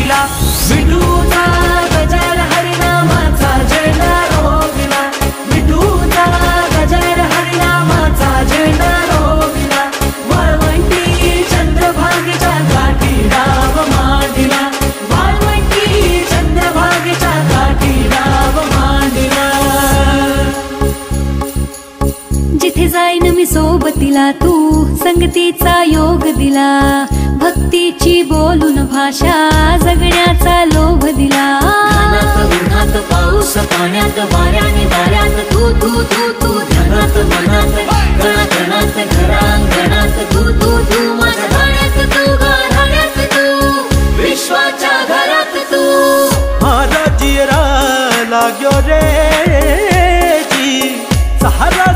दिला, विठूचा गजर हरिनामाचा झेंडा रोविला, विठूचा गजर हरिनामाचा झेंडा रोविला, वाळवंटी चंद्रभागेच्या काठी राव मांडिला, वाळवंटी चंद्रभागेच्या काठी राव मांडिला. जिथे जाईन मी सोबतीला तू संगतीचा योग दिला, भक्तीची बोलून भाषा जगण्याचा लोभ दिला. उन्हात पाऊस पाण्यात वाऱ्याने वाऱ्यात तू तू तू तू ध्यानात मनात कणाकणात घरांगणात तू तू तू माझ्या गाण्यात तू गाण्यात तू विश्वाच्या घरात तू. मारा जियरा लाग्यो रे जी सहारा